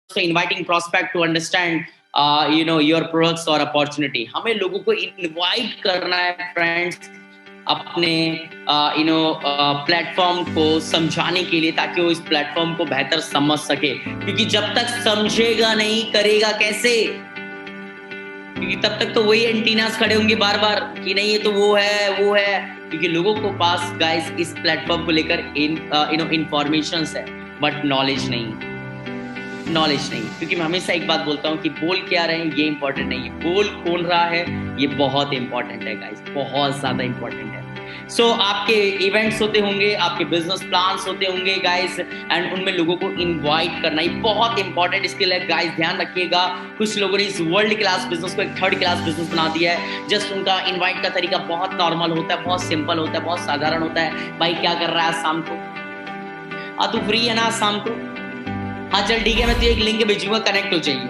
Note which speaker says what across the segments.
Speaker 1: also inviting prospect to understand your products or opportunity. हमें लोगों को इनवाइट करना है फ्रेंड्स अपने प्लेटफॉर्म को समझाने के लिए, ताकि वो इस प्लेटफॉर्म को बेहतर समझ सके, क्योंकि जब तक समझेगा नहीं करेगा कैसे? क्योंकि तब तक तो वही एंटीनास खड़े होंगे बार बार कि नहीं ये तो वो है, क्योंकि लोगों को पास गाइस इस प्लेटफॉर्म को लेकर इंफॉर्मेशन है बट नॉलेज नहीं, क्योंकि मैं हमेशा एक बात बोलता हूँ कि बोल क्या रहे हैं ये इंपॉर्टेंट नहीं है, बोल कौन रहा है ये बहुत इंपॉर्टेंट है गाइस, बहुत ज्यादा इंपॉर्टेंट है। सो आपके इवेंट्स होते होंगे, आपके बिजनेस प्लान्स होते होंगे गाइस, एंड उनमें लोगों को इनवाइट करना ही बहुत इंपॉर्टेंट स्किल है गाइस। ध्यान रखिएगा, कुछ लोगों ने इस वर्ल्ड क्लास बिजनेस को एक थर्ड क्लास बिजनेस बना दिया है। जस्ट उनका इनवाइट का तरीका बहुत नॉर्मल होता है, बहुत सिंपल होता है, बहुत साधारण होता है। भाई क्या कर रहा है आज शाम को? तू फ्री है ना आज शाम को? हाँ चल ठीक है, मैं तुझे एक लिंक भेजूंगा, कनेक्ट हो जाइए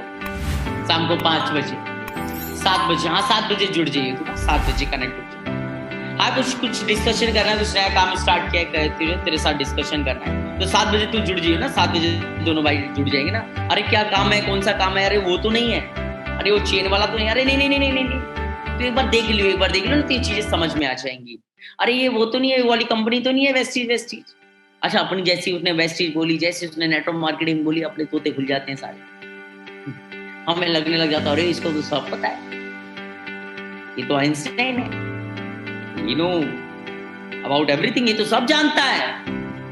Speaker 1: शाम को 5 बजे 7 बजे, हाँ 7 बजे जुड़ जाइए, तू 7 बजे कनेक्ट हो जाइए। हाँ कुछ डिस्कशन करना है, कुछ नया काम स्टार्ट किया है, तेरे साथ डिस्कशन करना है, तो 7 बजे तू जुड़ जाइए ना, 7 बजे दोनों भाई जुड़ जाएंगे ना। अरे क्या काम है, कौन सा काम है? अरे वो तो नहीं है, अरे वो चेन वाला तो नहीं, अरे नहीं, तो एक बार देख लियो ना, तो ये चीजें समझ में आ जाएंगी। अरे ये वो तो नहीं है, वो वाली कंपनी तो नहीं है, वेस्टीज। अच्छा, अपनी जैसी उसने वेस्टीज बोली, जैसे उसने नेटवर्क मार्केटिंग बोली, अपने तोते खुल जाते हैं सारे। हमें लगने लग जाता है अरे इसको तो सब पता है, ये तो आइंस्टाइन है, अबाउट एवरीथिंग, ये तो सब जानता है।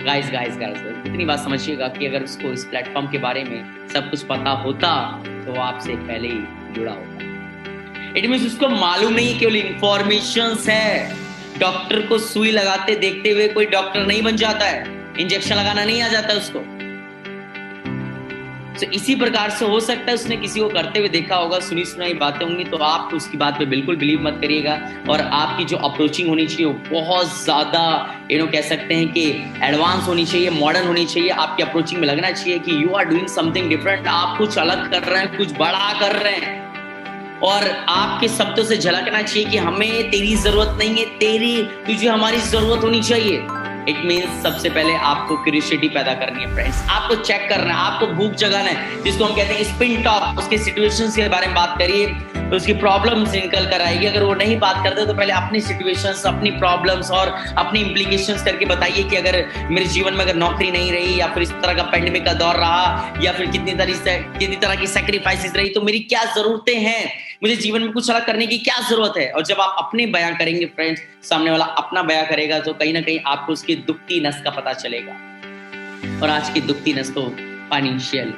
Speaker 1: गाइस इतनी बात समझिएगा कि अगर उसको इस प्लेटफॉर्म के बारे में सब कुछ पता होता तो वो आपसे पहले ही जुड़ा होता। इट मींस उसको मालूम नहीं, केवल इंफॉर्मेशंस है। डॉक्टर को सुई लगाते देखते हुए कोई डॉक्टर नहीं बन जाता है, इंजेक्शन लगाना नहीं आ जाता उसको। तो इसी प्रकार से हो सकता है उसने किसी को करते हुए देखा होगा, सुनी सुनाई बातें होंगी, तो आप उसकी बात पे बिल्कुल बिलीव मत करिएगा। और आपकी जो अप्रोचिंग होनी चाहिए वो बहुत ज्यादा कह सकते हैं कि एडवांस होनी चाहिए, मॉडर्न होनी चाहिए। आपकी अप्रोचिंग में लगना चाहिए कि you are doing something different, आप कुछ अलग कर रहे हैं, कुछ बड़ा कर रहे हैं, और आपके शब्दों से झलकना चाहिए कि हमें तेरी जरूरत नहीं है, तुझे हमारी जरूरत होनी चाहिए। इट मीन्स सबसे पहले आपको क्यूरियोसिटी पैदा करनी है फ्रेंड्स, आपको चेक करना है, आपको भूख जगाना है, जिसको हम कहते हैं स्पिन टॉक। उसके सिचुएशंस के बारे में बात करिए तो उसकी प्रॉब्लम्स निकल कर आएगी। अगर वो नहीं बात करते तो पहले अपनी सिचुएशंस, अपनी प्रॉब्लम्स और अपनी इम्प्लीकेशंस करके बताइए कि अगर मेरे जीवन में अगर नौकरी नहीं रही, या फिर इस तरह का पेंडेमिक का दौर रहा, या फिर कितनी तरह की सैक्रिफाइसेस रही, तो मेरी क्या जरूरतें हैं, मुझे जीवन में कुछ अलग करने की क्या जरूरत है। और जब आप अपने बयां करेंगे फ्रेंड्स, सामने वाला अपना बयां करेगा, तो कहीं ना कहीं आपको उसकी दुखती नस का पता चलेगा। और आज की दुखती नस तो फाइनेंशियल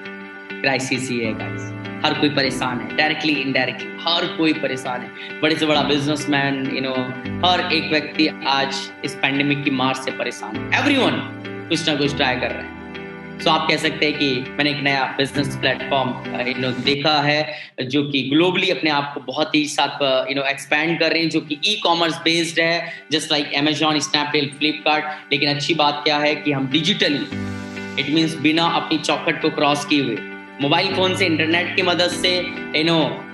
Speaker 1: क्राइसिस ही है गाइस। हर कोई परेशान है, डायरेक्टली इनडायरेक्टली हर कोई परेशान है। बड़े से बड़ा बिजनेसमैन, हर एक व्यक्ति आज इस पैंडेमिक की मार से परेशान है। एवरीवन कुछ ना कुछ ट्राई कर रहे हैं। सो आप कह सकते हैं कि मैंने एक नया बिजनेस प्लेटफॉर्म देखा है जो कि ग्लोबली अपने आप को बहुत ही साथ एक्सपैंड कर रहे हैं, जो कि ई-कॉमर्स बेस्ड है, just like Amazon, Snapdeal, Flipkart. लेकिन अच्छी बात क्या है कि हम डिजिटली, इट मीन्स बिना अपनी चौखट को क्रॉस किए हुए, मोबाइल फोन से, इंटरनेट की मदद से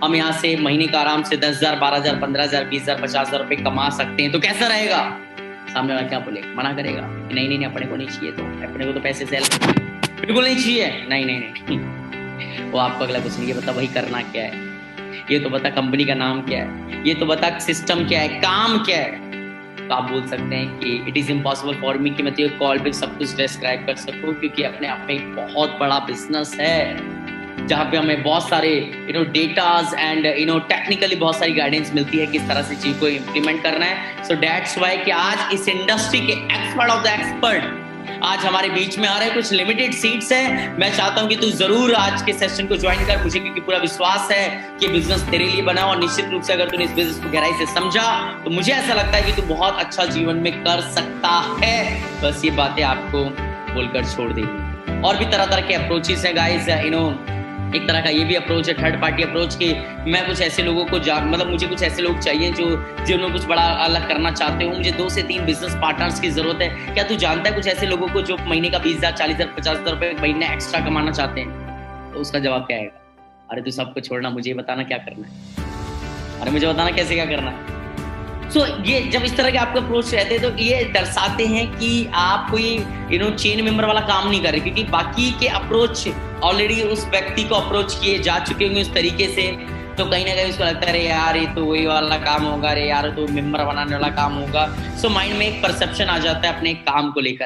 Speaker 1: हम यहाँ से महीने का आराम से 10,000, 12,000, 15,000, 20,000, 50,000 रुपए कमा सकते हैं। तो कैसा रहेगा? सामने वाला क्या बोले? मना करेगा कि नहीं अपने को नहीं चाहिए, तो अपने को तो पैसे सेल बिल्कुल नहीं चाहिए। नहीं वो आपको अगला क्वेश्चन ये बता भाई करना क्या है, ये तो बता कंपनी का नाम क्या है, ये तो बता सिस्टम क्या है, काम क्या है। तो आप बोल सकते हैं कि it is impossible for me कि मैं तो कॉल पे सब कुछ डिस्क्राइब कर सकूं, क्योंकि अपने आप में एक बहुत बड़ा बिजनेस है जहाँ पे हमें बहुत सारे डेटाज एंड टेक्निकली बहुत सारी गाइडेंस मिलती है किस तरह से चीज को इम्प्लीमेंट करना है। सो दैट्स व्हाई कि आज इस इंडस्ट्री के एक्सपर्ट ऑफ द एक्सपर्ट आज हमारे बीच में आ रहे हैं। कुछ लिमिटेड सीट्स है, मैं चाहता हूं कि तू जरूर आज के सेशन को ज्वाइन कर, मुझे क्योंकि पूरा विश्वास है कि बिजनेस तेरे लिए बना, और निश्चित रूप से अगर तूने इस बिजनेस को गहराई से समझा तो मुझे ऐसा लगता है कि तू बहुत अच्छा जीवन में कर सकता है। बस ये बातें आपको बोलकर छोड़ देगी। और भी तरह तरह के अप्रोचेस हैं गाइस, एक तरह का ये भी अप्रोच है थर्ड पार्टी अप्रोच की। मैं कुछ ऐसे लोगों को मुझे कुछ ऐसे लोग चाहिए जो जिन्होंने कुछ बड़ा अलग करना चाहते हो, मुझे 2 से 3 बिजनेस पार्टनर्स की जरूरत है। क्या तू जानता है कुछ ऐसे लोगों को जो महीने का 20,000, 40,000, 50,000 रुपए महीने एक्स्ट्रा कमाना चाहते हैं? तो उसका जवाब क्या आएगा? अरे तू सबको छोड़ना, मुझे बताना क्या करना है, अरे मुझे बताना कैसे क्या करना है। सो ये जब इस तरह के आपके अप्रोच रहते हैं तो ये दर्शाते हैं कि आप कोई चेन मेंबर वाला काम नहीं कर रहे, क्योंकि बाकी के अप्रोच ऑलरेडी उस व्यक्ति को अप्रोच किए जा चुके होंगे उस तरीके से, तो कहीं ना कहीं उसको लगता है अरे यार ये तो वही वाला काम होगा, अरे यार तो मेंबर बनाने वाला काम होगा। सो माइंड में एक परसेप्शन आ जाता है अपने काम को लेकर।